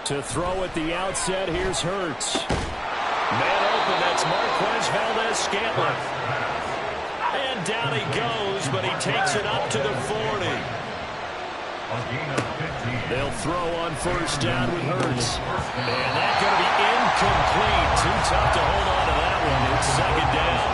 To throw at the outset, here's Hurts. Man open, that's Marquez Valdes-Scantling. And down he goes, but he takes it up to the 40. They'll throw on first down with Hurts. And that's going to be incomplete. Too tough to hold on to that one. It's second down.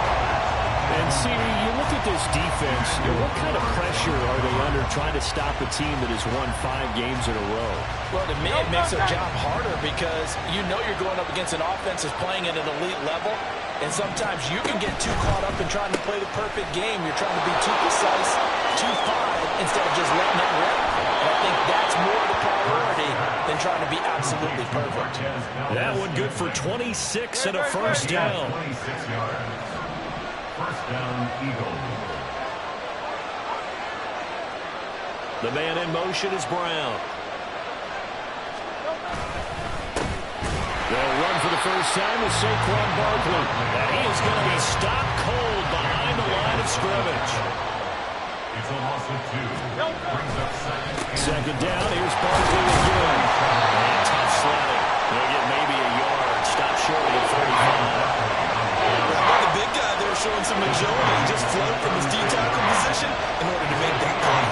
And see, you look at this defense, what kind of pressure are they under trying to stop a team that has won 5 games in a row? Well, to me, it makes their job harder because you know you're going up against an offense that's playing at an elite level, and sometimes you can get too caught up in trying to play the perfect game. You're trying to be too precise, too fine, instead of just letting it rip. And I think that's more the priority than trying to be absolutely perfect. That one good for 26 and a first down. First down, Eagles. The man in motion is Brown. They'll run for the first time with Saquon Barkley. And he is going to be stopped cold behind the line of scrimmage. It's a loss of 2. Brings up second down. Here's Barkley again. And tough sledding. They'll get maybe a yard. Stop short of the 35. The big guy there showing some agility. He just floated from his D-tackle position in order to make that play.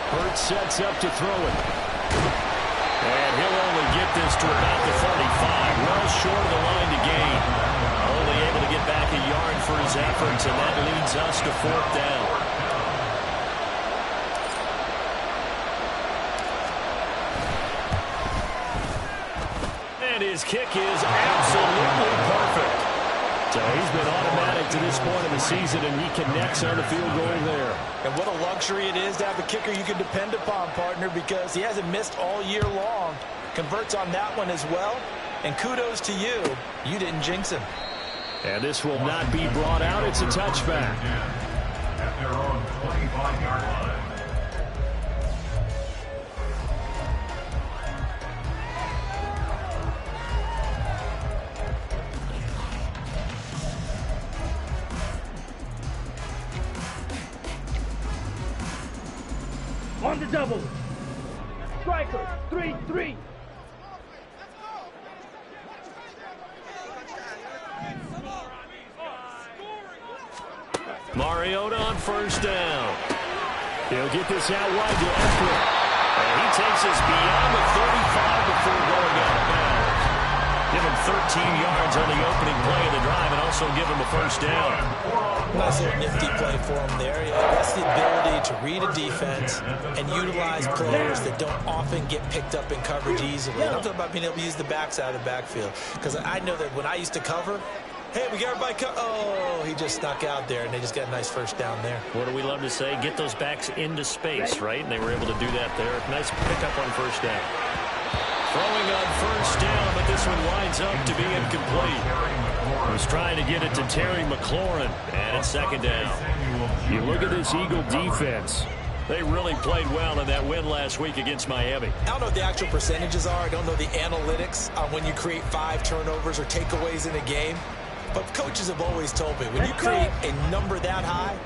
Hurts sets up to throw it. And he'll only get this to about the 35. Well short of the line to gain. Only able to get back a yard for his efforts, and that leads us to 4th down. And his kick is absolutely perfect. So he's been automatic to this point of the season, and he connects on the field goal there. And what a luxury it is to have a kicker you can depend upon, partner, because he hasn't missed all year long. Converts on that one as well. And kudos to you. You didn't jinx him. And this will not be brought out. It's a touchback. At their own 25-yard line. On the double. Striker, 3-3. Mariota on first down. He'll get this out wide to Eckler. And he takes us beyond the 35 before going out of bounds. Give him 13 yards on the opening play of the drive and also give him a first down. Nice little nifty play for him there. That's the ability to read a defense and utilize players that don't often get picked up in coverage easily. And I'm talking about being able to use the backs out of the backfield. Because I know that when I used to cover, hey, we got everybody oh, he just snuck out there, and they just got a nice first down there. What do we love to say? Get those backs into space, right? And they were able to do that there. Nice pickup on first down. Throwing on first down, but this one winds up to be incomplete. Was trying to get it to Terry McLaurin, and it's second down. You look at this Eagle defense. They really played well in that win last week against Miami. I don't know what the actual percentages are. I don't know the analytics on when you create 5 turnovers or takeaways in a game. But coaches have always told me, when you create a number that high,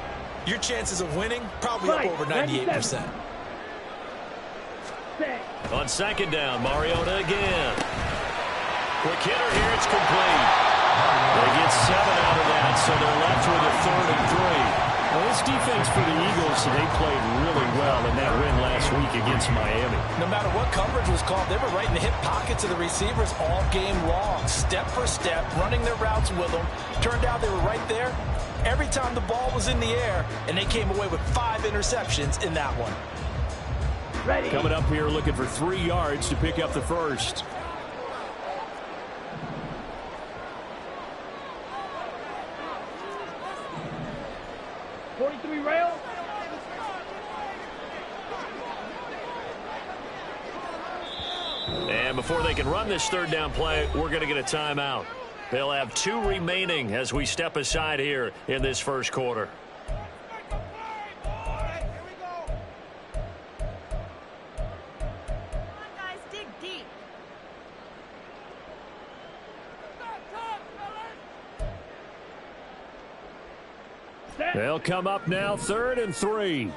your chances of winning probably up over 98%. On second down, Mariota again. Quick hitter here, it's complete. They get 7 out of that, so they're left with a 3rd and 3. Well, this defense for the Eagles, they played really well in that win last week against Miami. No matter what coverage was called, they were right in the hip pockets of the receivers all game long, step for step, running their routes with them. Turned out they were right there every time the ball was in the air, and they came away with 5 interceptions in that one. Ready. Coming up here looking for 3 yards to pick up the first. Rail. And before they can run this 3rd down play, we're going to get a timeout. They'll have 2 remaining as we step aside here in this first quarter. They'll come up now, 3rd and 3.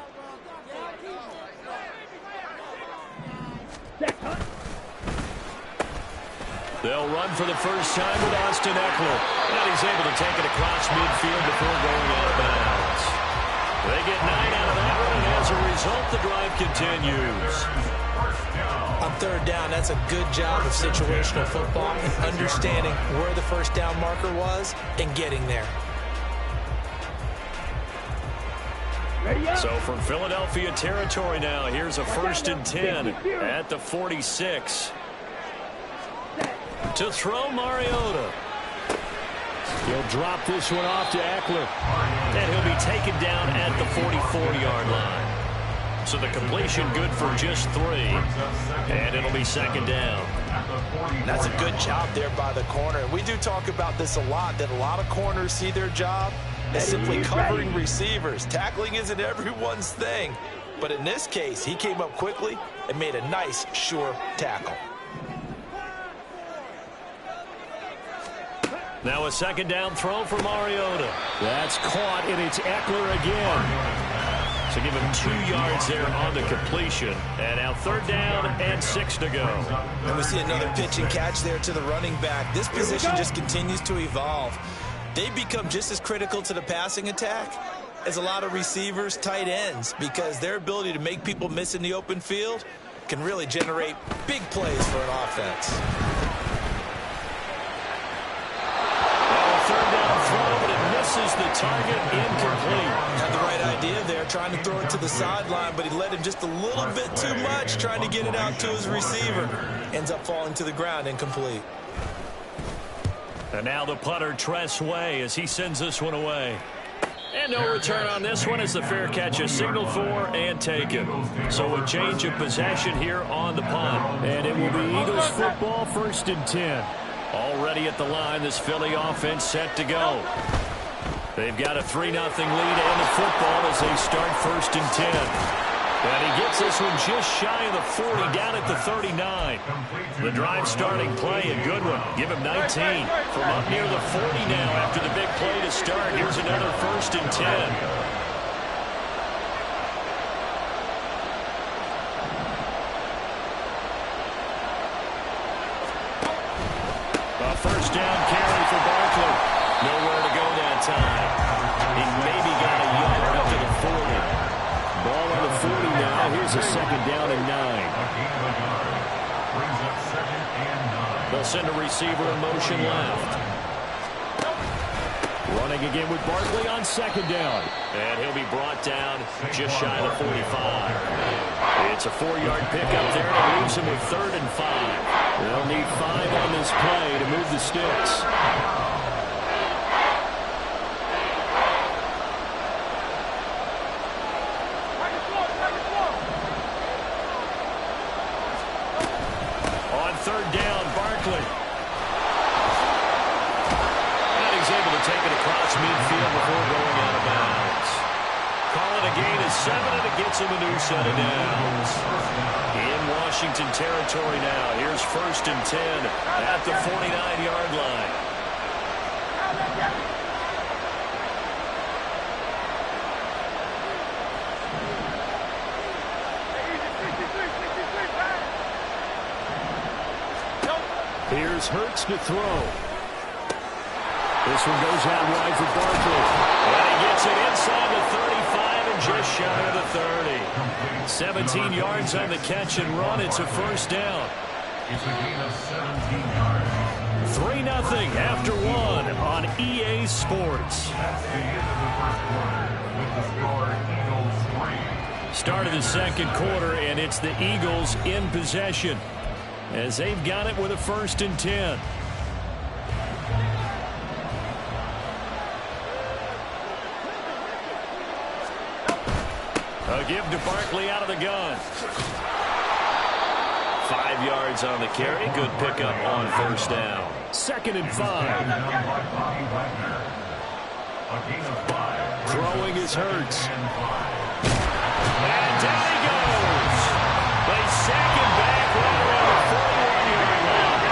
They'll run for the first time with Austin Eckler. And he's able to take it across midfield before going out of bounds. They get 9 out of that one, and as a result, the drive continues. On 3rd down, that's a good job of situational football and understanding where the first down marker was and getting there. So from Philadelphia territory now, here's a 1st and 10 at the 46. To throw, Mariota. He'll drop this one off to Eckler. And he'll be taken down at the 44-yard line. So the completion good for just 3. And it'll be 2nd down. That's a good job there by the corner. And we do talk about this a lot, that a lot of corners see their job as simply covering receivers. Tackling isn't everyone's thing. But in this case, he came up quickly and made a nice, sure tackle. Now a 2nd down throw for Mariota. That's caught, and it's Eckler again. So give him 2 yards there on the completion. And now 3rd down and 6 to go. And we see another pitch and catch there to the running back. This position just continues to evolve. They become just as critical to the passing attack as a lot of receivers, tight ends, because their ability to make people miss in the open field can really generate big plays for an offense. Misses the target, incomplete. Had the right idea there, trying to throw it to the sideline, but he let him just a little bit too much, trying to get it out to his receiver. Ends up falling to the ground, incomplete. And now the punter, Tress Way, as he sends this one away. And no return on this one as the fair catch is signaled for and taken. So a change of possession here on the punt. And it will be Eagles football, 1st and 10. Already at the line, this Philly offense set to go. They've got a 3-0 lead and the football as they start 1st and 10. And he gets this one just shy of the 40, down at the 39. The drive starting play, a good one. Give him 19. From up near the 40 now after the big play to start. Here's another 1st and 10. First down carry for Barkley. Nowhere to go that time. He maybe got a yard up to the 40. Ball on the 40 now. Here's a 2nd down and 9. They'll send a receiver in motion left. Running again with Barkley on 2nd down. And he'll be brought down just shy of the 45. It's a 4-yard pickup there, and it leaves him with 3rd and 5. They'll need 5 on this play to move the sticks. On 3rd down, Barkley. And he's able to take it across midfield before going out of bounds. Call it a gain of 7, and it gets him a new set of downs. In Washington territory now. Here's 1st and 10 at the 49-yard line. Here's Hurts to throw. This one goes out wide for Barkley. And he gets it inside the 35 and just shy of the 30. 17 yards on the catch and run. It's a 1st down. It's a gain of 17 yards. 3-0 after 1 on EA Sports. That's the end of the 1st quarter with the score Eagles 3. Start of the 2nd quarter, and it's the Eagles in possession as they've got it with a 1st and 10. A give to Barkley out of the gun. 5 yards on the carry. Good pickup on 1st down. 2nd and 5. Throwing is Hurts. And down he goes. They sack him back right around the 41-yard line.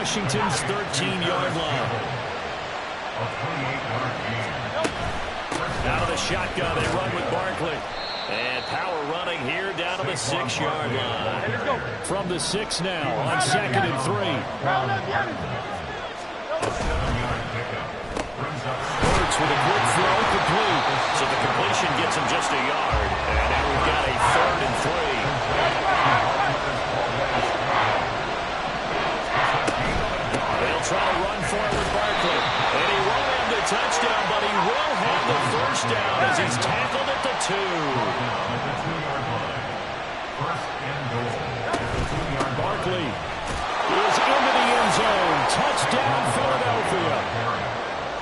Washington's 13-yard line. A 28-yard gain. Out of the shotgun, they run with Barkley. And power running here down to the 6-yard line. From the 6 now on 2nd and 3. A 7-yard pickup. Brings up Hurts with a quick throw, complete. So the completion gets him just a yard. And now we've got a 3rd and 3. They'll try to run for it with Barkley. And he won't have the touchdown, but he will have the first down as he's tackled at the 2. at the 2-yard line. First and goal. At the 2-yard Barkley is into the end zone. Touchdown, Philadelphia.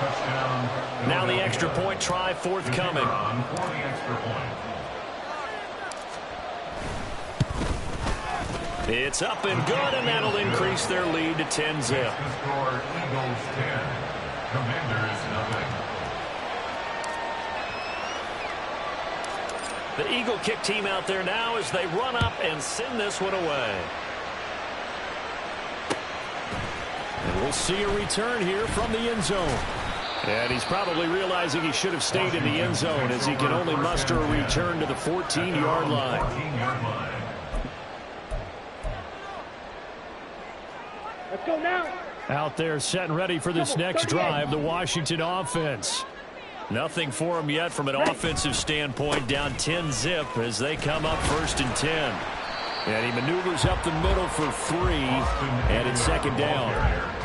touchdown. Now the extra point try forthcoming. On for the extra point. It's up and good, and that'll increase their lead to 10-zip. The score, Eagles 10. Commanders nothing. The Eagle kick team out there now as they run up and send this one away. And we'll see a return here from the end zone. And he's probably realizing he should have stayed in the end zone as he can only muster a return to the 14-yard line. 14-yard line. Let's go now. Out there set and ready for this next drive, the Washington offense. Nothing for them yet from an offensive standpoint, down 10-zip as they come up 1st and 10. And he maneuvers up the middle for 3, and it's 2nd down.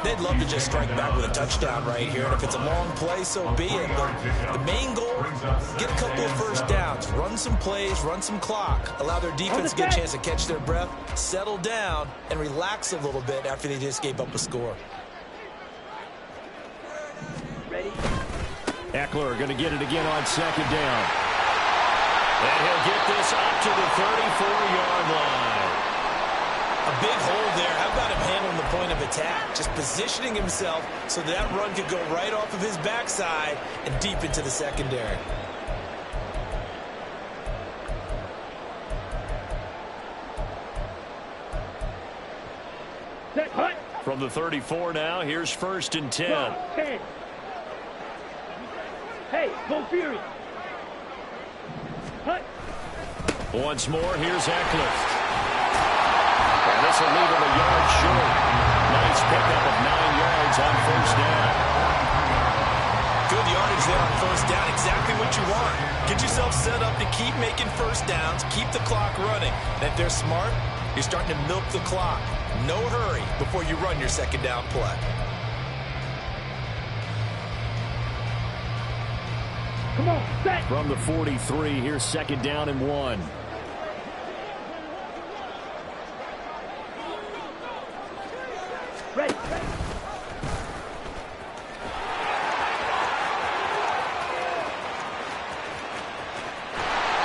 They'd love to just strike back with a touchdown right here, and if it's a long play, so be it. But the main goal, get a couple of first downs, run some plays, run some clock, allow their defense to get a chance to catch their breath, settle down, and relax a little bit after they just gave up a score. Ready? Eckler going to get it again on 2nd down. And he'll get this up to the 34-yard line. A big hole there. How about him handling the point of attack? Just positioning himself so that run could go right off of his backside and deep into the secondary. Set, hut. From the 34 now, here's 1st and 10. 10. Hey, go Fury. Hut. Once more, here's Eckler. And this will leave him a yard short. Nice pickup of 9 yards on 1st down. Good yardage there on 1st down. Exactly what you want. Get yourself set up to keep making first downs, keep the clock running. And if they're smart, you're starting to milk the clock. No hurry before you run your 2nd down play. Come on, set. From the 43, here's 2nd down and 1. Ready.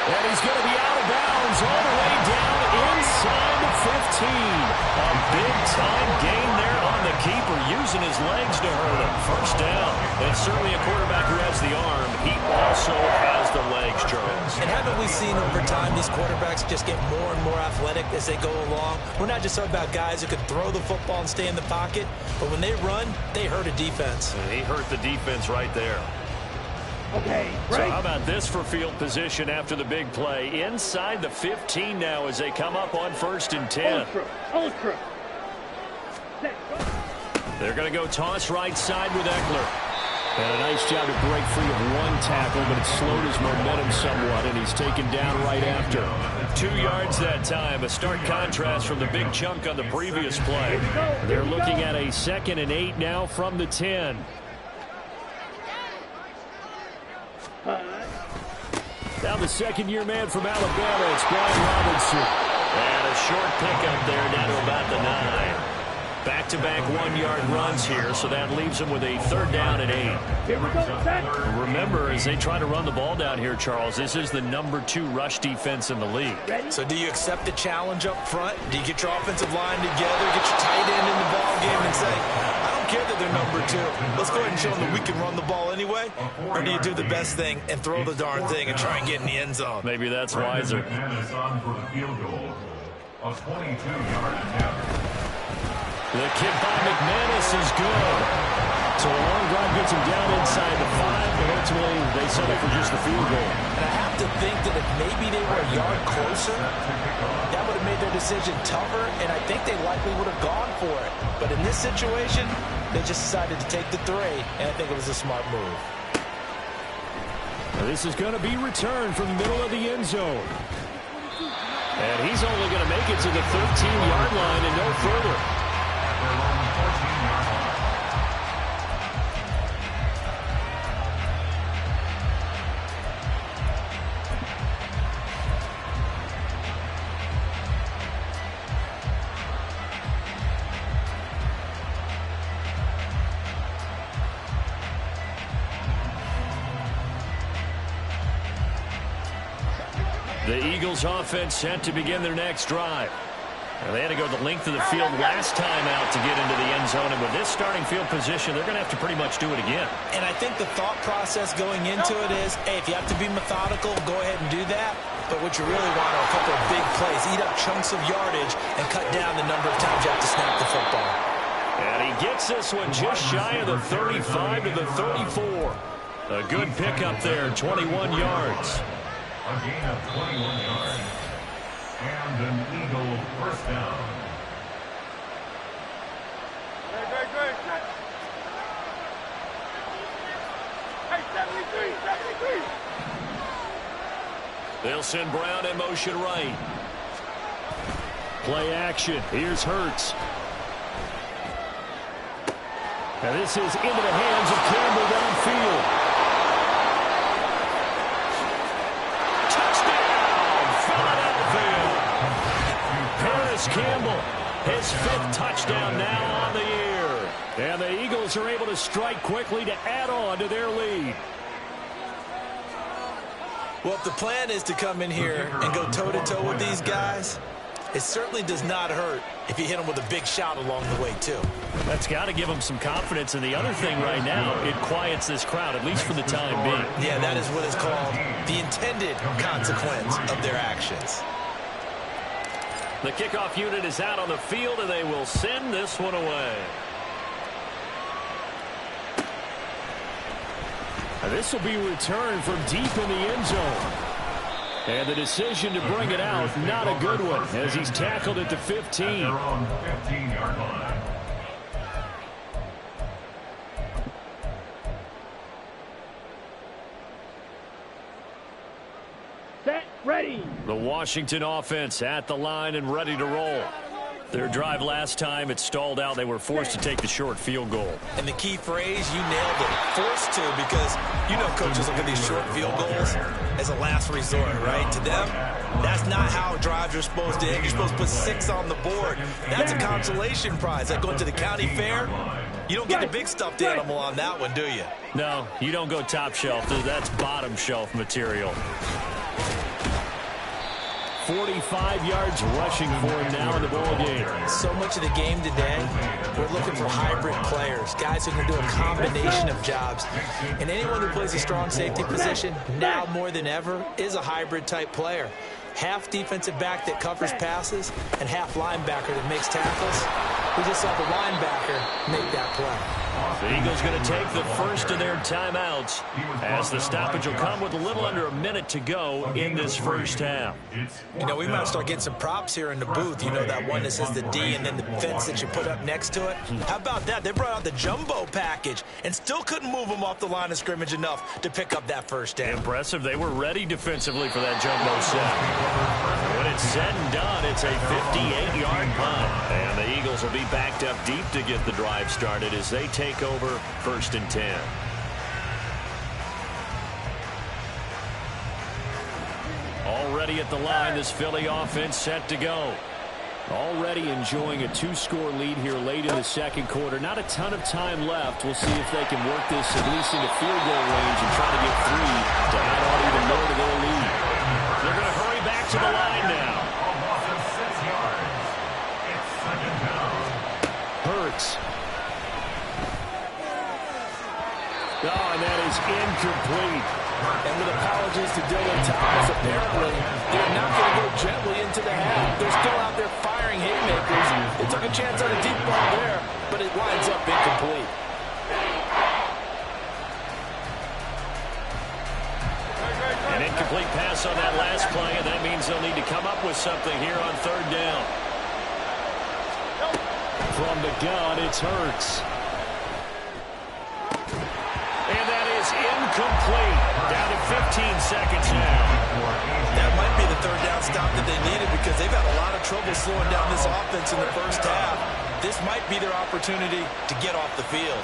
And he's going to be out of bounds all the way down inside the 15. A big-time gain there on the keeper, using his legs to hurt him. 1st down. And certainly a quarterback who has the arm. He also has the legs, Charles. And haven't we seen over time these quarterbacks just get more and more athletic as they go along? We're not just talking about guys who can throw the football and stay in the pocket, but when they run, they hurt a defense. And he hurt the defense right there. Okay, So right. how about this for field position after the big play? Inside the 15 now as they come up on 1st and 10. Ultra. Ultra. Set. They're going to go toss right side with Eckler. And a nice job to break free of one tackle, but it slowed his momentum somewhat, and he's taken down right after. 2 yards that time, a stark contrast from the big chunk on the previous play. They're looking at a 2nd and 8 now from the 10. Now the 2nd-year man from Alabama, it's Brian Robinson. And a short pickup there down to about the 9. Back-to-back 1-yard runs here, so that leaves them with a 3rd down and 8. Here we go, set. Remember, as they try to run the ball down here, Charles, this is the number 2 rush defense in the league. Ready. So do you accept the challenge up front? Do you get your offensive line together, get your tight end in the ball game and say, I don't care that they're number 2. Let's go ahead and show them that we can run the ball anyway? Or do you do the best thing and throw the darn thing and try and get in the end zone? Maybe that's wiser. McManus on for the field goal. A 22-yard attempt. The kick by McManus is good. So a long drive gets him down inside the 5, but ultimately they settle for just the field goal. And I have to think that if maybe they were a yard closer, that would have made their decision tougher, and I think they likely would have gone for it. But in this situation, they just decided to take the 3, and I think it was a smart move. This is going to be returned from the middle of the end zone. And he's only going to make it to the 13-yard line and no further. The Eagles offense set to begin their next drive. They had to go the length of the field last time out to get into the end zone, and with this starting field position, they're going to have to pretty much do it again. And I think the thought process going into it is, hey, if you have to be methodical, go ahead and do that. But what you really want are a couple of big plays, eat up chunks of yardage, and cut down the number of times you have to snap the football. And he gets this one just shy of the 35 to the 34. A good pickup there, 21 yards. A gain of 21 yards. And an Eagle first down. Great. Hey, 73. They'll send Brown in motion right. Play action. Here's Hurts. And this is into the hands of Campbell downfield. Campbell, his 5th touchdown now on the year. And the Eagles are able to strike quickly to add on to their lead. Well, if the plan is to come in here and go toe-to-toe with these guys, it certainly does not hurt if you hit them with a big shout along the way, too. That's got to give them some confidence. And the other thing right now, it quiets this crowd, at least for the time being. Yeah, that is what is called the intended consequence of their actions. The kickoff unit is out on the field, and they will send this one away. And this will be returned from deep in the end zone. And the decision to bring it out, not a good one, as he's tackled at the 15. At their own 15-yard line. Set, ready. The Washington offense at the line and ready to roll. Their drive last time, it stalled out. They were forced to take the short field goal. And the key phrase, you nailed it, forced to, because you know coaches look at these short field goals as a last resort, right? To them, that's not how drives are supposed to end. You're supposed to put 6 on the board. That's a consolation prize. Like going to the county fair, you don't get the big stuffed animal on that one, do you? No, you don't go top shelf. That's bottom shelf material. 45 yards rushing for him now in the ball game. So much of the game today, we're looking for hybrid players, guys who can do a combination of jobs. And anyone who plays a strong safety position, now more than ever, is a hybrid type player. Half defensive back that covers passes and half linebacker that makes tackles. We just saw the linebacker make that play. The Eagles going to take the first of their timeouts as the stoppage will come with a little under a minute to go in this first half. You know, we might start getting some props here in the booth. You know, that one that says the D and then the fence that you put up next to it. How about that? They brought out the jumbo package and still couldn't move them off the line of scrimmage enough to pick up that first down. Impressive. They were ready defensively for that jumbo set. When it's said and done, it's a 58-yard punt. And the Eagles will be backed up deep to get the drive started as they take over 1st and 10. Already at the line, this Philly offense set to go. Already enjoying a 2-score lead here late in the second quarter. Not a ton of time left. We'll see if they can work this at least into field goal range and try to get 3 to add on even more to their lead. They're going to hurry back to the line now. Hurts. Oh, and that is incomplete. And with apologies to Dylan Thomas, apparently they're not going to go gently into the half. They're still out there firing firing haymakers. They took a chance on a deep ball there, but it winds up incomplete. An incomplete pass on that last play, and that means they'll need to come up with something here on third down. From the gun, it's Hurts. And that is incomplete. Down to 15 seconds now. That might be the third down stop that they needed because they've had a lot of trouble slowing down this offense in the first half. This might be their opportunity to get off the field.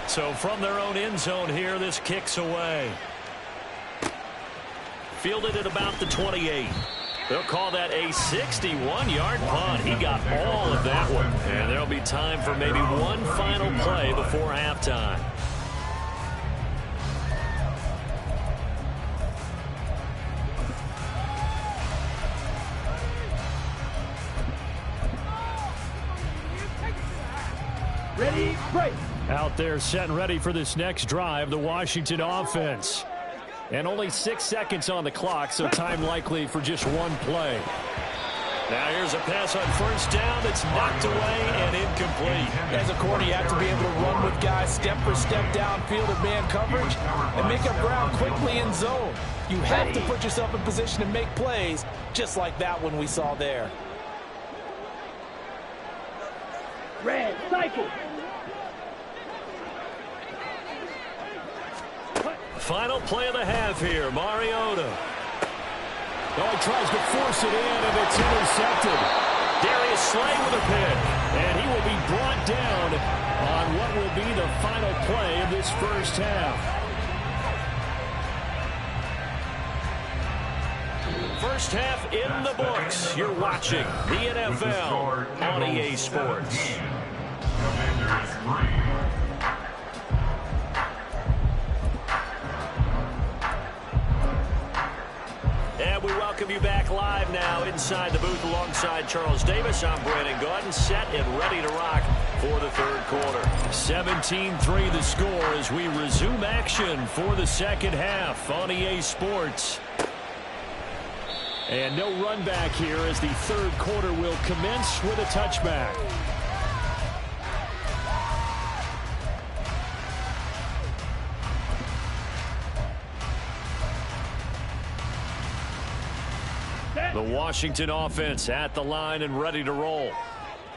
So from their own end zone here, this kicks away. Fielded at about the 28. They'll call that a 61-yard punt. He got all of that one. And there'll be time for maybe one final play before halftime. Ready, break. Out there set and ready for this next drive, the Washington offense. And only 6 seconds on the clock, so time likely for just one play. Now here's a pass on first down that's knocked away and incomplete. As a corner, you have to be able to run with guys step for step downfield of man coverage and make up ground quickly in zone. You have to put yourself in position to make plays, just like that one we saw there. Red, cycle. Final play of the half here, Mariota. Oh, he tries to force it in, and it's intercepted. Darius Slay with a pick, and he will be brought down on what will be the final play of this first half. First half in the books. You're watching the NFL on EA Sports. Commanders 3. And we welcome you back live now inside the booth alongside Charles Davis. I'm Brandon Gaudin, set and ready to rock for the third quarter. 17-3 the score as we resume action for the second half on EA Sports. And no run back here as the third quarter will commence with a touchback. The Washington offense at the line and ready to roll.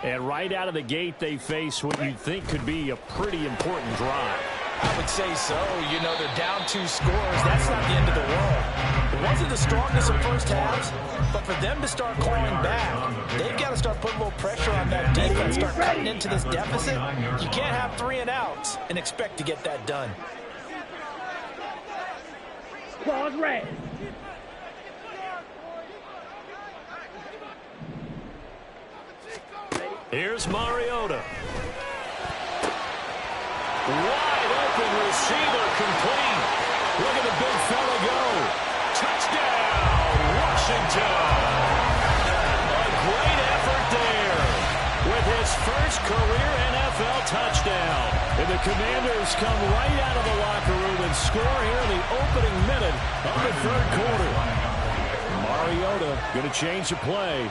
And right out of the gate, they face what you'd think could be a pretty important drive. I would say so. You know, they're down 2 scores. That's not the end of the world. It wasn't the strongest of first halves, but for them to start clawing back, they've got to start putting a little pressure on that defense, start cutting into this deficit. You can't have 3 and outs and expect to get that done. Claws red. Here's Mariota. Wide open receiver complete. Look at the big fella go. Touchdown, Washington. A great effort there with his first career NFL touchdown. And the Commanders come right out of the locker room and score here in the opening minute of the third quarter. Mariota going to change the play.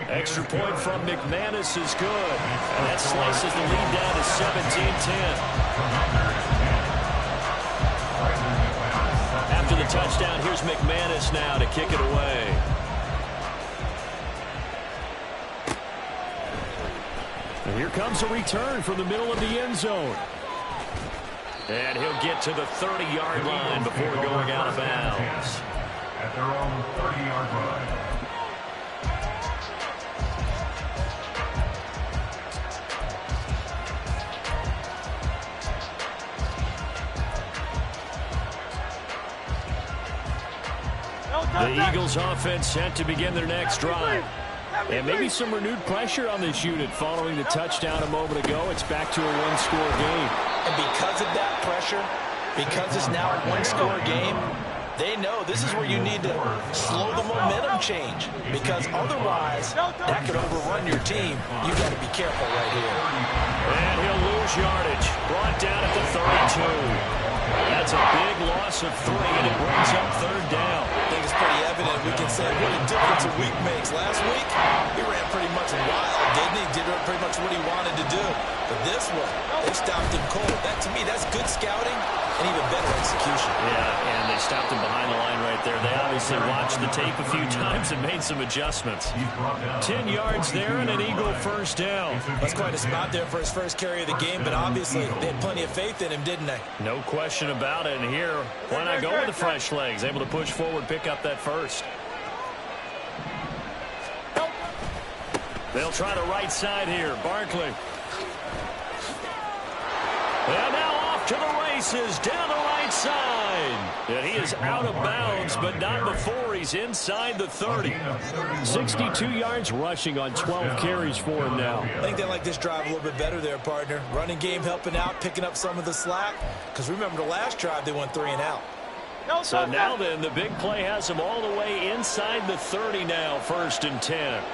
Extra point from McManus is good. And that slices the lead down to 17-10. After the touchdown, here's McManus now to kick it away. And here comes a return from the middle of the end zone. And he'll get to the 30-yard line before going out of bounds. At their own 30-yard line. The Eagles offense set to begin their next drive. And maybe some renewed pressure on this unit following the touchdown a moment ago. It's back to a one-score game. And because of that pressure, because it's now a one-score game, They know this is where you need to slow the momentum change, because otherwise that could overrun your team. You've got to be careful right here. And he'll lose yardage. Brought down at the 32. That's a big loss of 3, and it brings up third down. I think it's pretty evident. We can say what a difference a week makes. Last week, he ran pretty much wild, didn't he? Did pretty much what he wanted to do. But this one, they stopped him cold. That, to me, that's good scouting and even better execution. Yeah, and they stopped him behind the line right there. They obviously watched the tape a few times and made some adjustments. 10 yards there and an Eagle first down. That's quite a spot there for his first carry of the game, but obviously they had plenty of faith in him, didn't they? No question about it. And here, why not go with the fresh legs? Able to push forward, pick up that first. They'll try the right side here. Barkley. And now off to the races down the right side. And he is out of bounds, but not before he's inside the 30. 62 yards rushing on 12 carries for him now. I think they like this drive a little bit better there, partner. Running game helping out, picking up some of the slack. Because remember the last drive, they went 3 and out. So now then, the big play has him all the way inside the 30 now, 1st and 10.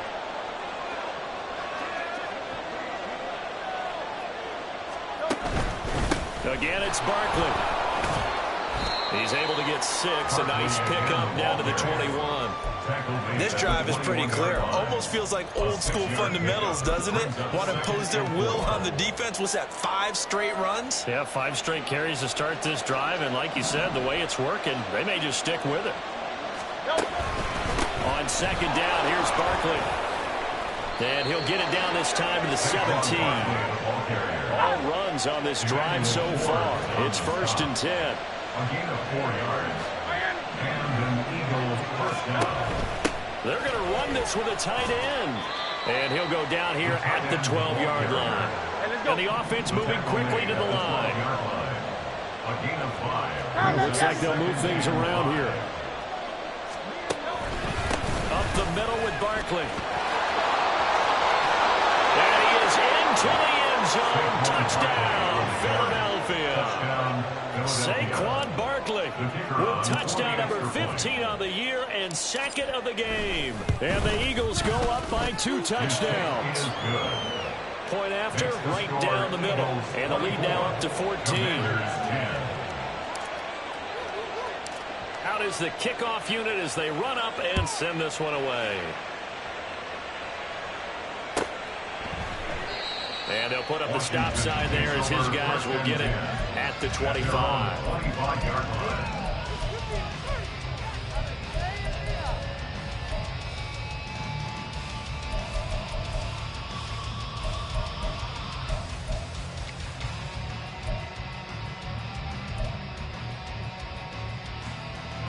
Again, it's Barkley. He's able to get 6. A nice pickup down to the 21. This drive is pretty clear. Almost feels like old school fundamentals, doesn't it? Want to impose their will on the defense. What's that, 5 straight runs? Yeah, 5 straight carries to start this drive. And like you said, the way it's working, they may just stick with it. On 2nd down, here's Barkley. And he'll get it down this time to the 17. All runs on this drive so far. It's 1st and 10. A gain of 4 yards. And an Eagle first down. They're going to run this with a tight end. And he'll go down here at the 12-yard line. And the offense moving quickly to the line. A gain of 5. Looks like they'll move things around here. Up the middle with Barkley. And he is into the end zone. Touchdown, Philadelphia. Saquon Barkley with touchdown number 15 on the year and 2nd of the game. And the Eagles go up by 2 touchdowns. Point after, right down the middle. And the lead now up to 14. Out is the kickoff unit as they run up and send this one away. And they'll put up the stop sign there as his guys will get it at the 25.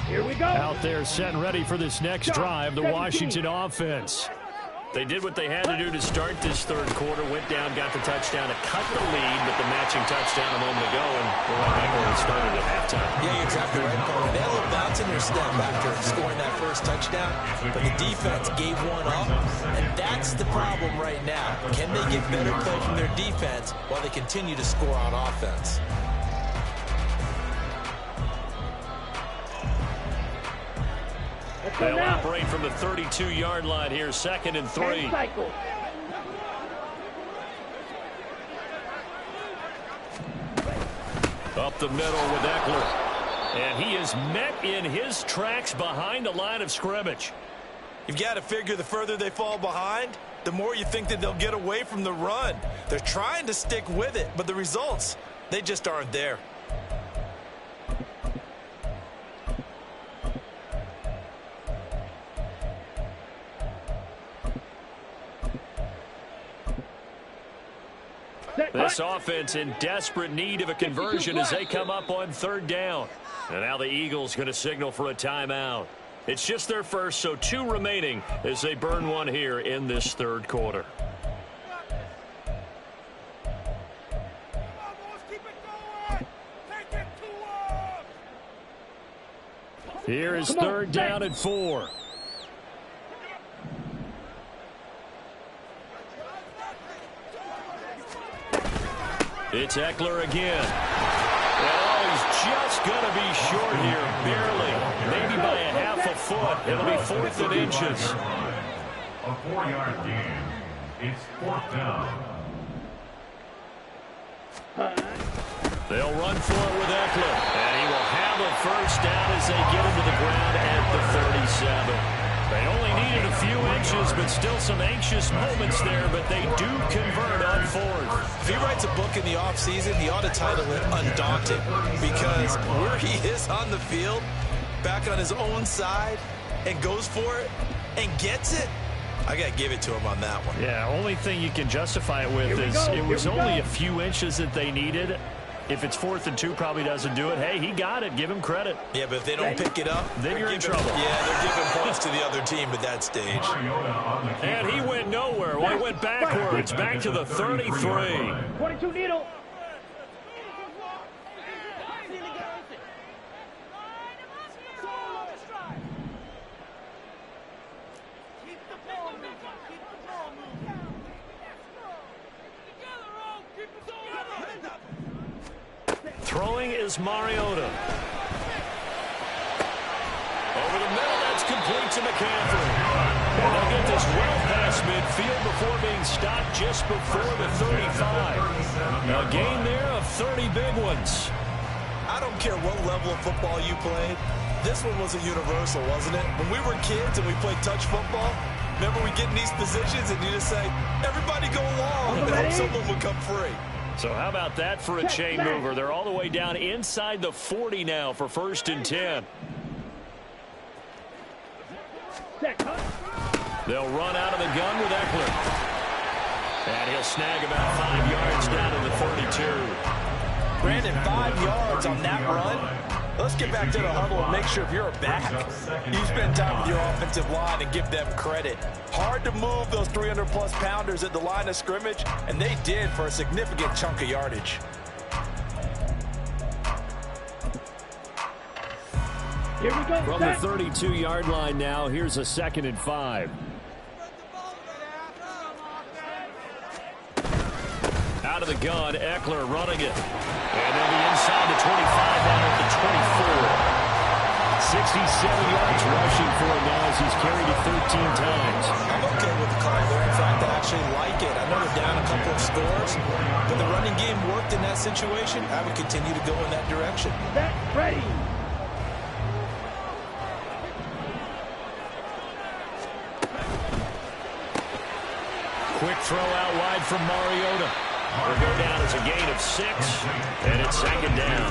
Here we go. Out there set and ready for this next drive, the Washington offense. They did what they had to do to start this 3rd quarter, went down, got the touchdown to cut the lead, but the matching touchdown a moment ago, and we're right back where it started at halftime. Yeah, you're exactly right, Paul. They had a little bounce in their step after scoring that first touchdown, but the defense gave one up, and that's the problem right now. Can they get better play from their defense while they continue to score on offense? They'll operate from the 32-yard line here, 2nd and 3. Up the middle with Eckler. And he is met in his tracks behind the line of scrimmage. You've got to figure the further they fall behind, the more you think that they'll get away from the run. They're trying to stick with it, but the results, they just aren't there. This offense in desperate need of a conversion as they come up on 3rd down. And now the Eagles going to signal for a timeout. It's just their first, so 2 remaining as they burn one here in this 3rd quarter. Here is 3rd down and 4. It's Eckler again. Oh, he's just going to be short here, barely. Maybe by a half a foot. It'll be 4th and inches. A 4-yard gain. It's 4th down. They'll run for it with Eckler. And he will have a first down as they get him to the ground at the 37. They only needed a few inches, but still some anxious moments there, but they do convert on 4th. If he writes a book in the offseason, he ought to title it Undaunted, because where he is on the field, back on his own side, and goes for it, and gets it, I got to give it to him on that one. Yeah, only thing you can justify it with is it was only a few inches that they needed. If it's 4th and 2, probably doesn't do it. Hey, he got it. Give him credit. Yeah, but if they don't pick it up, then you're in trouble. Yeah, they're giving points to the other team at that stage. And he went nowhere. Well, he went backwards, back to the 33. 22 needle. Throwing is Mariota. Over the middle, that's complete to McCaffrey. And they'll get this well past midfield before being stopped just before the 35. A gain there of 30 big ones. I don't care what level of football you played. This one was a universal, wasn't it? When we were kids and we played touch football, remember we get in these positions and you just say, everybody go along, and hope someone would come free. So how about that for a chain mover? They're all the way down inside the 40 now for 1st and 10. They'll run out of the gun with Eckler. And he'll snag about 5 yards down to the 32. Brandon, 5 yards on that run. Let's get back to the huddle and make sure if you're a back, you spend time with your offensive line and give them credit. Hard to move those 300-plus pounders at the line of scrimmage, and they did for a significant chunk of yardage. Here we go. From the 32-yard line now, here's a 2nd and 5. Out of the gun, Eckler running it. And they'll be inside the 25 now at the 24. 67 yards rushing for him now as he's carried it 13 times. I'm okay with the call there. In fact, I actually like it. I know they're down a couple of scores, but the running game worked in that situation. I would continue to go in that direction. Set, ready. Quick throw out wide from Mariota. Will go down as a gain of 6, and it's 2nd down.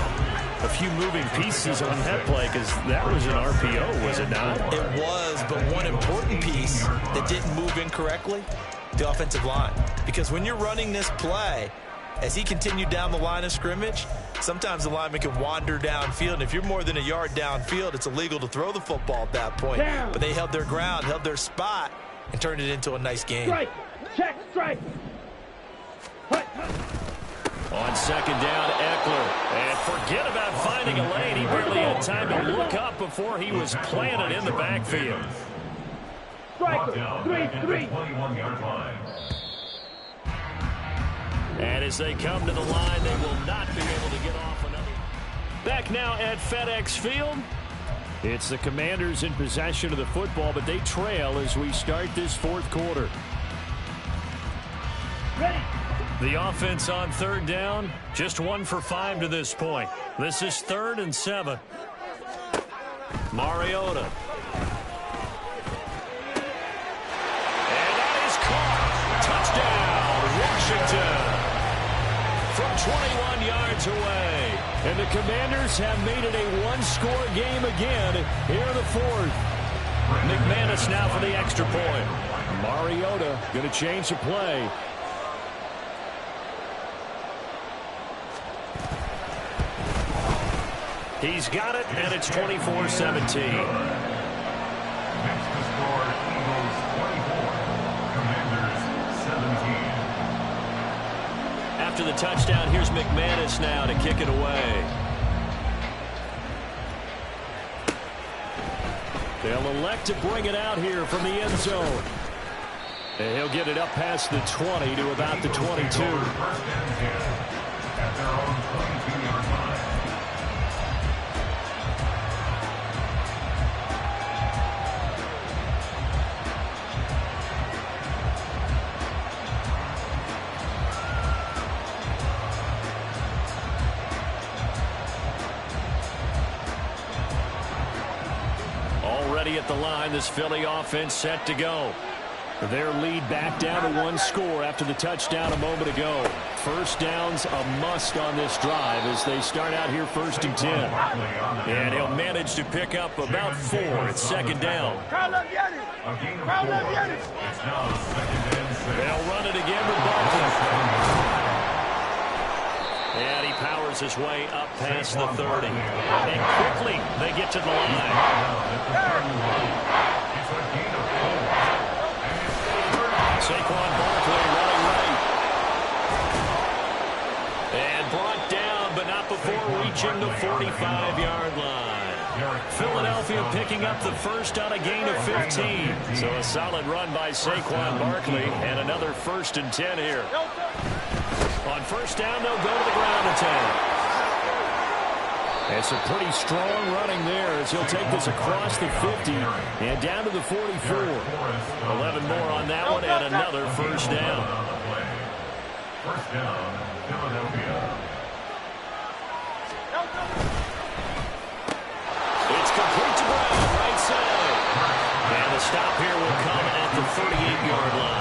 A few moving pieces on that play because that was an RPO, was it not? It was, but one important piece that didn't move incorrectly, the offensive line. Because when you're running this play, as he continued down the line of scrimmage, sometimes the lineman can wander downfield. And if you're more than a yard downfield, it's illegal to throw the football at that point. Down. But they held their ground, held their spot, and turned it into a nice game. Strike. Check. Strike. On 2nd down, Eckler. And forget about finding a lane. He barely had time to look up before he was planted in the backfield. Striker. 3-3. 21-yard line. And as they come to the line, they will not be able to get off another. Back now at FedEx Field. It's the Commanders in possession of the football, but they trail as we start this 4th quarter. Ready. The offense on 3rd down, just 1 for 5 to this point. This is 3rd and 7. Mariota. And that is caught. Touchdown, Washington. From 21 yards away. And the Commanders have made it a 1-score game again here in the 4th. McManus now for the extra point. Mariota going to change the play. He's got it, and it's 24-17. Next to score, Eagles 24, Commanders 17. After the touchdown, here's McManus now to kick it away. They'll elect to bring it out here from the end zone. And he'll get it up past the 20 to about the 22. First and 10 at their own 22-yard line. at the line. This Philly offense set to go. Their lead back down to 1 score after the touchdown a moment ago. First down's a must on this drive as they start out here 1st and 10. And he'll manage to pick up about 4 at 2nd down. They'll run it again with Barkley. And he powers his way up past the 30. And quickly they get to the line. Saquon Barkley running right. And brought down, but not before reaching the 45-yard line. Philadelphia picking up the first on a gain of 15. So a solid run by Saquon Barkley and another 1st and 10 here. On 1st down, they'll go to the ground attack. It's a pretty strong running there as he'll take this across the 50 and down to the 44. 11 more on that one and another 1st down. 1st down, Philadelphia. It's complete to Brown, right side. And the stop here will come at the 38-yard line.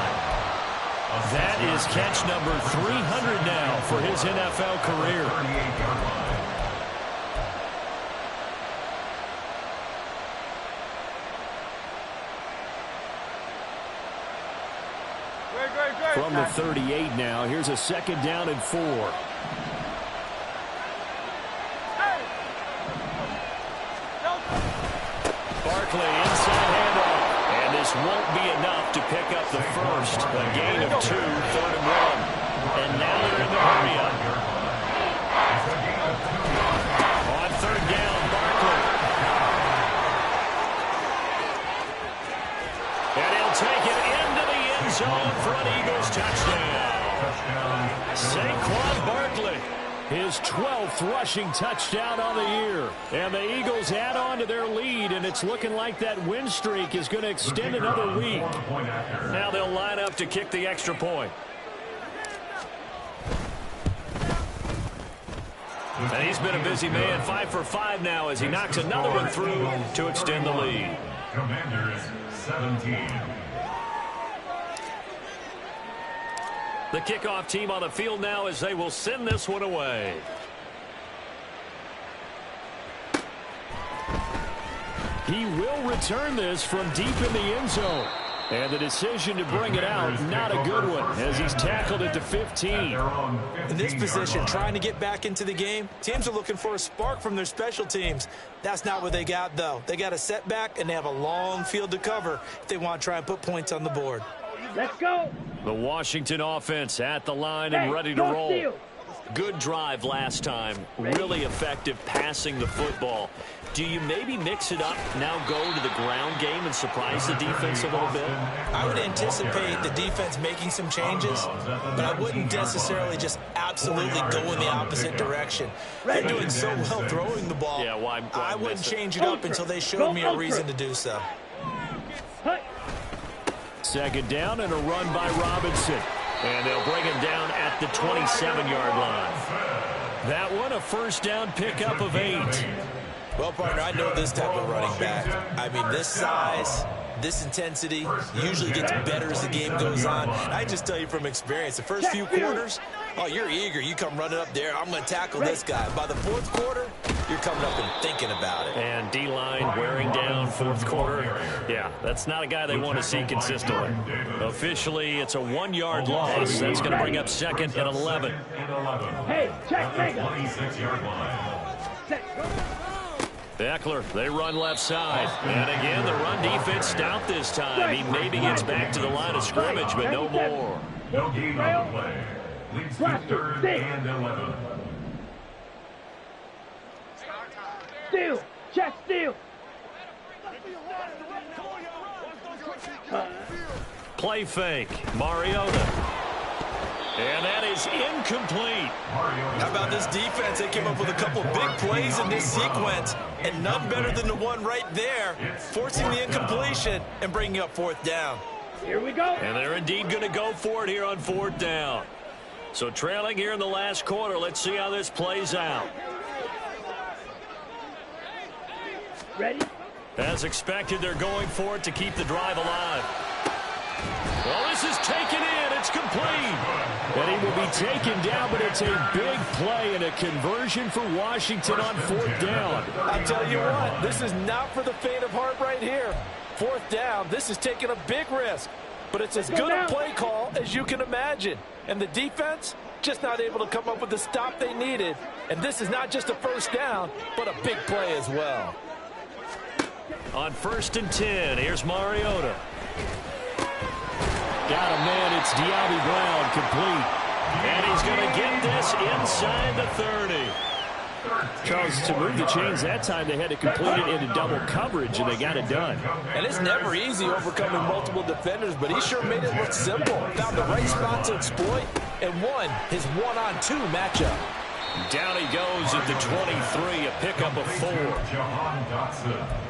That is catch number 300 now for his NFL career. 38-yard line. From the 38 now, here's a 2nd down and 4. Barkley inside handoff. And this won't be enough to pick up the first. A gain of 2, 3rd and 1. And now they're in the hurry up. On 3rd down, Barkley. And he'll take it into the end zone for an Eagles touchdown. Saquon Barkley, his 12th rushing touchdown on the year. And the Eagles add on to their lead, and it's looking like that win streak is going to extend another week. Now they'll line up to kick the extra point. And he's been a busy man, 5 for 5 now as he knocks another one through to extend the lead. Commanders 17. The kickoff team on the field now as they will send this one away. He will return this from deep in the end zone. And the decision to bring it out, not a good one, as he's tackled at the 15. In this position, trying to get back into the game, teams are looking for a spark from their special teams. That's not what they got, though. They got a setback, and they have a long field to cover if they want to try and put points on the board. Let's go. The Washington offense at the line and ready to roll. Good drive last time. Really effective passing the football. Do you maybe mix it up, now go to the ground game and surprise the defense a little bit? I would anticipate the defense making some changes, but I wouldn't necessarily just absolutely go in the opposite direction. They're doing so well throwing the ball. Yeah, why I wouldn't change it up until they showed me a reason to do so. 2nd down and a run by Robinson. And they'll bring him down at the 27-yard line. That one, a 1st down pickup of 8. Well, partner, I know this type of running back. I mean, this size, this intensity usually gets better as the game goes on. I just tell you from experience, the first few quarters, oh, you're eager. You come running up there, I'm going to tackle this guy. By the 4th quarter, you're coming up and thinking about it. And D-line wearing down 4th quarter. Yeah, that's not a guy they want to see consistently. Officially, it's a 1-yard loss. That's going to bring up 2nd and 11. Hey, check, take 26-yard line. Eckler, they run left side. And again, the run defense stout this time. He maybe gets back to the line of scrimmage, but no more. No gain on the play. Leads to 3rd and 11. Steal, check, steal. Play fake, Mariota. And that is incomplete. How about this defense? They came up with a couple big plays in this sequence, and none better than the one right there, forcing the incompletion and bringing up 4th down. Here we go. And they're indeed going to go for it here on 4th down. So trailing here in the last quarter, let's see how this plays out. Ready? As expected, they're going for it to keep the drive alive. Well, this is taken in. It's complete. And he will be taken down, but it's a big play and a conversion for Washington on 4th down. I'll tell you what, this is not for the faint of heart right here. 4th down, this is taking a big risk. But it's as good a play call as you can imagine. And the defense just not able to come up with the stop they needed. And this is not just a 1st down, but a big play as well. On 1st and 10, here's Mariota. Got him, man. It's De'Ami Brown, complete. And he's going to get this inside the 30. Charles, to move the chains that time, they had to complete it into double coverage, and they got it done. And it's never easy overcoming multiple defenders, but he sure made it look simple. Found the right spot to exploit and won his 1-on-2 matchup. Down he goes at the 23, a pickup of 4. Jahan Dotson.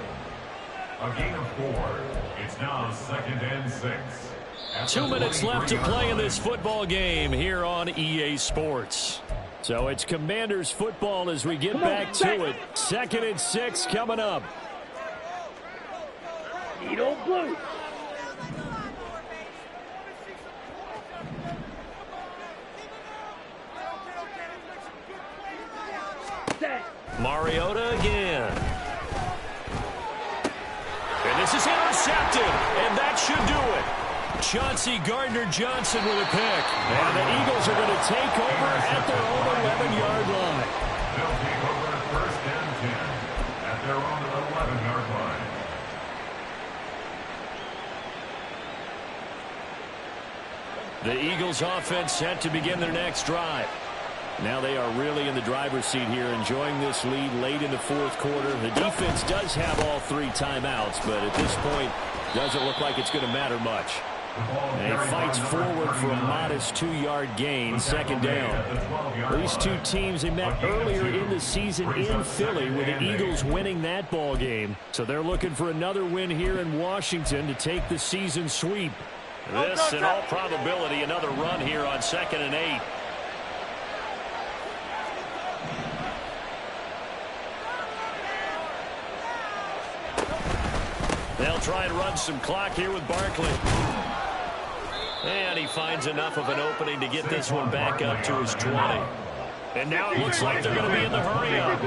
A gain of 4. It's now 2nd and 6. 2 minutes left to play in this football game here on EA Sports. So it's Commanders football as we get back to it. 2nd and 6 coming up. Edo blue. Mariota again. And this is intercepted, and that should do it. Chauncey Gardner-Johnson with a pick. And the Eagles are going to take over at their own 11-yard line. They'll take over at 1st and 10 at their own 11-yard line. The Eagles offense set to begin their next drive. Now they are really in the driver's seat here, enjoying this lead late in the 4th quarter. The defense does have all 3 timeouts, but at this point, doesn't look like it's going to matter much. And he fights forward for a modest 2-yard gain, 2nd down. These two teams, they met earlier in the season in Philly with the Eagles winning that ball game. So they're looking for another win here in Washington to take the season sweep. This, in all probability, another run here on 2nd and 8. They'll try and run some clock here with Barkley. And he finds enough of an opening to get this one back up to his 20. And now it looks like they're going to be in the hurry-up.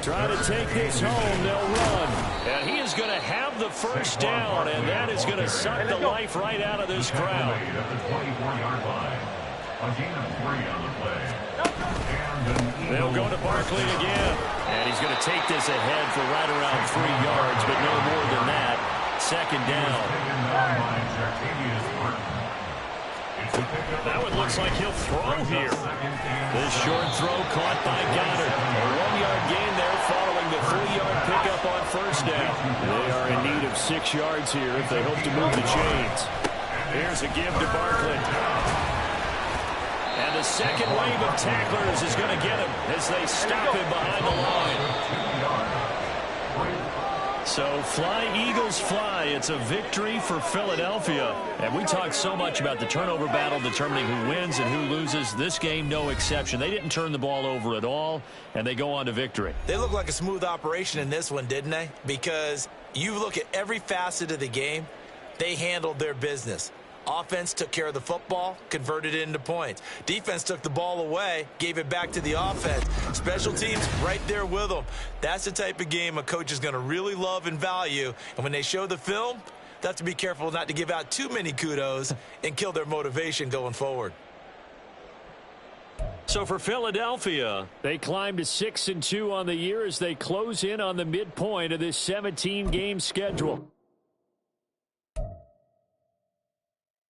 Try to take this home. They'll run. And he is going to have the 1st down, and that is going to suck the life right out of this crowd. They'll go to Barkley again. And he's going to take this ahead for right around 3 yards, but no more than that. 2nd down. That one looks like he'll throw here. This short throw caught by Goddard. A 1-yard gain there following the 3-yard pickup on 1st down. They are in need of 6 yards here if they hope to move the chains. Here's a give to Barkley. And the second wave of tacklers is going to get him as they stop him behind the line. So fly, Eagles, fly. It's a victory for Philadelphia. And we talked so much about the turnover battle determining who wins and who loses. This game, no exception. They didn't turn the ball over at all, and they go on to victory. They look like a smooth operation in this one, didn't they? Because you look at every facet of the game, they handled their business. Offense took care of the football, converted it into points. Defense took the ball away, gave it back to the offense. Special teams right there with them. That's the type of game a coach is going to really love and value. And when they show the film, they have to be careful not to give out too many kudos and kill their motivation going forward. So for Philadelphia, they climb to 6-2 on the year as they close in on the midpoint of this 17-game schedule.